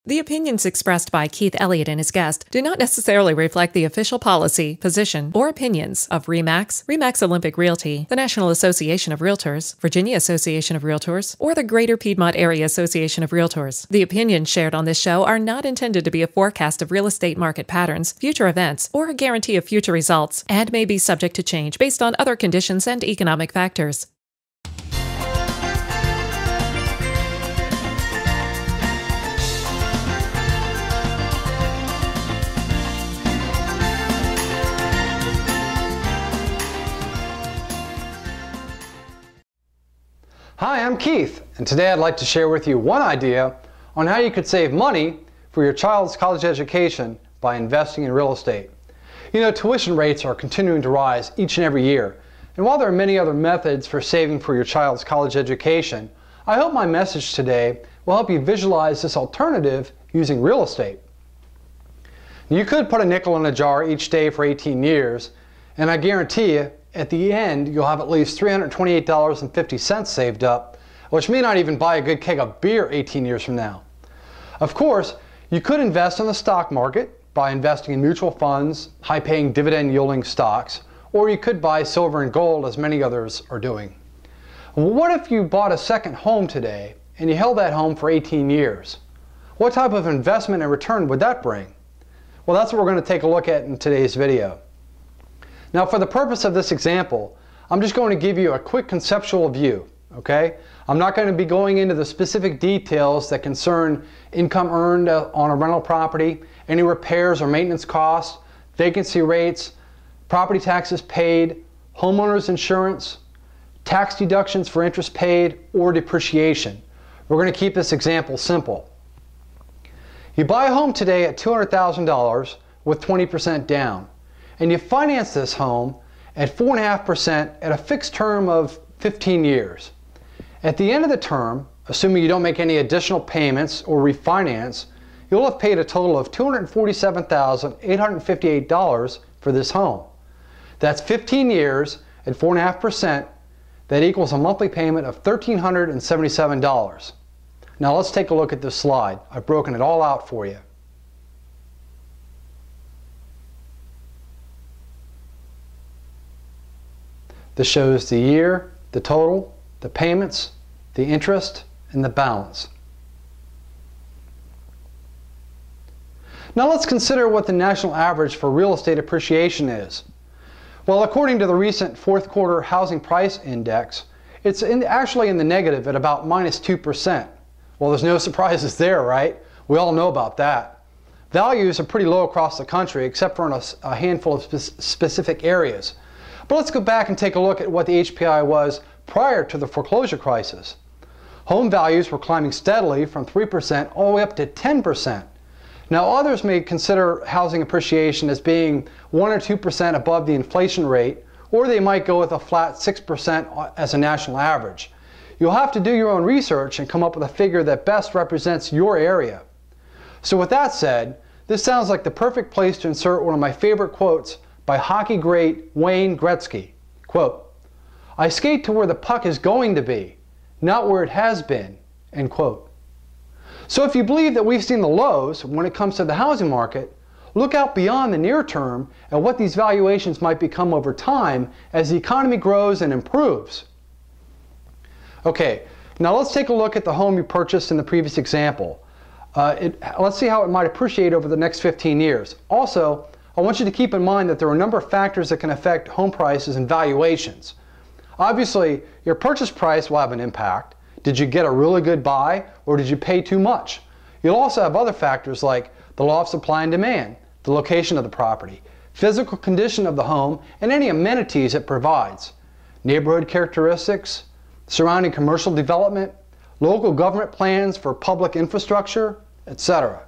The opinions expressed by Keith Elliott and his guest do not necessarily reflect the official policy, position, or opinions of RE/MAX, RE/MAX Olympic Realty, the National Association of Realtors, Virginia Association of Realtors, or the Greater Piedmont Area Association of Realtors. The opinions shared on this show are not intended to be a forecast of real estate market patterns, future events, or a guarantee of future results, and may be subject to change based on other conditions and economic factors. Hi, I'm Keith, and today I'd like to share with you one idea on how you could save money for your child's college education by investing in real estate. You know, tuition rates are continuing to rise each and every year, and while there are many other methods for saving for your child's college education, I hope my message today will help you visualize this alternative using real estate. You could put a nickel in a jar each day for 18 years, and I guarantee you, at the end, you'll have at least $328.50 saved up, which may not even buy a good keg of beer 18 years from now. Of course, you could invest in the stock market by investing in mutual funds, high-paying dividend-yielding stocks, or you could buy silver and gold as many others are doing. What if you bought a second home today and you held that home for 18 years? What type of investment and return would that bring? Well, that's what we're going to take a look at in today's video. Now, for the purpose of this example, I'm just going to give you a quick conceptual view, okay? I'm not going to be going into the specific details that concern income earned on a rental property, any repairs or maintenance costs, vacancy rates, property taxes paid, homeowners insurance, tax deductions for interest paid, or depreciation. We're going to keep this example simple. You buy a home today at $200,000 with 20% down. And you finance this home at 4.5% at a fixed term of 15 years. At the end of the term, assuming you don't make any additional payments or refinance, you'll have paid a total of $247,858 for this home. That's 15 years at 4.5%. That equals a monthly payment of $1,377. Now let's take a look at this slide. I've broken it all out for you. This shows the year, the total, the payments, the interest, and the balance. Now let's consider what the national average for real estate appreciation is. Well, according to the recent fourth quarter housing price index, it's actually in the negative at about -2%. Well, there's no surprises there, right? We all know about that. Values are pretty low across the country, except for in a handful of specific areas. But let's go back and take a look at what the HPI was prior to the foreclosure crisis. Home values were climbing steadily from 3% all the way up to 10%. Now, others may consider housing appreciation as being 1 or 2% above the inflation rate, or they might go with a flat 6% as a national average. You'll have to do your own research and come up with a figure that best represents your area. So with that said, this sounds like the perfect place to insert one of my favorite quotes by hockey great Wayne Gretzky. Quote, "I skate to where the puck is going to be, not where it has been." End quote. So if you believe that we've seen the lows when it comes to the housing market, look out beyond the near term at what these valuations might become over time as the economy grows and improves. Okay, now let's take a look at the home you purchased in the previous example. Let's see how it might appreciate over the next 15 years. Also, I want you to keep in mind that there are a number of factors that can affect home prices and valuations. Obviously, your purchase price will have an impact. Did you get a really good buy, or did you pay too much? You'll also have other factors like the law of supply and demand, the location of the property, physical condition of the home, and any amenities it provides, neighborhood characteristics, surrounding commercial development, local government plans for public infrastructure, etc.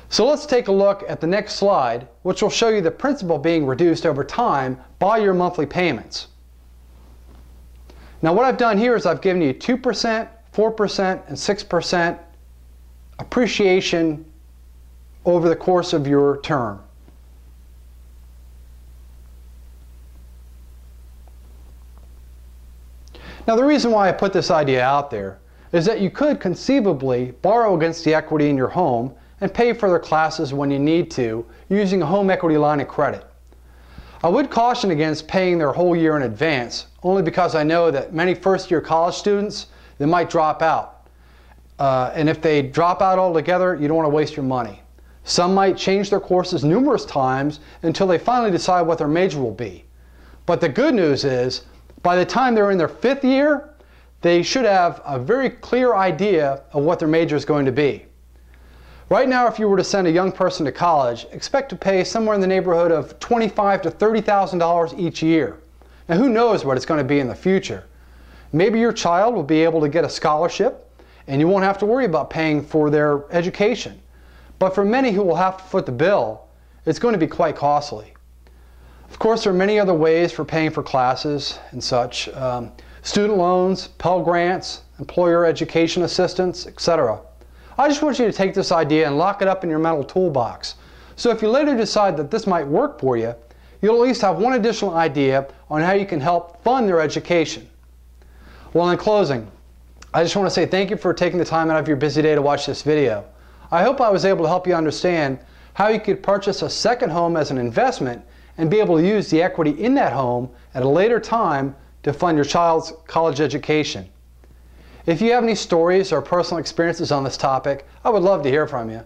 So let's take a look at the next slide, which will show you the principal being reduced over time by your monthly payments. Now what I've done here is I've given you 2%, 4%, and 6% appreciation over the course of your term. Now the reason why I put this idea out there is that you could conceivably borrow against the equity in your home and pay for their classes when you need to using a home equity line of credit. I would caution against paying their whole year in advance, only because I know that many first-year college students, they might drop out. And if they drop out altogether, you don't want to waste your money. Some might change their courses numerous times until they finally decide what their major will be. But the good news is, by the time they're in their 5th year, they should have a very clear idea of what their major is going to be. Right now, if you were to send a young person to college, expect to pay somewhere in the neighborhood of $25,000 to $30,000 each year. Now, who knows what it's going to be in the future? Maybe your child will be able to get a scholarship and you won't have to worry about paying for their education. But for many who will have to foot the bill, it's going to be quite costly. Of course, there are many other ways for paying for classes and such. Student loans, Pell Grants, employer education assistance, etc. I just want you to take this idea and lock it up in your mental toolbox. So if you later decide that this might work for you, you'll at least have one additional idea on how you can help fund their education. Well, in closing, I just want to say thank you for taking the time out of your busy day to watch this video. I hope I was able to help you understand how you could purchase a second home as an investment and be able to use the equity in that home at a later time to fund your child's college education. If you have any stories or personal experiences on this topic, I would love to hear from you.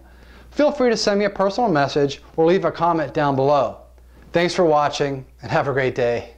Feel free to send me a personal message or leave a comment down below. Thanks for watching and have a great day.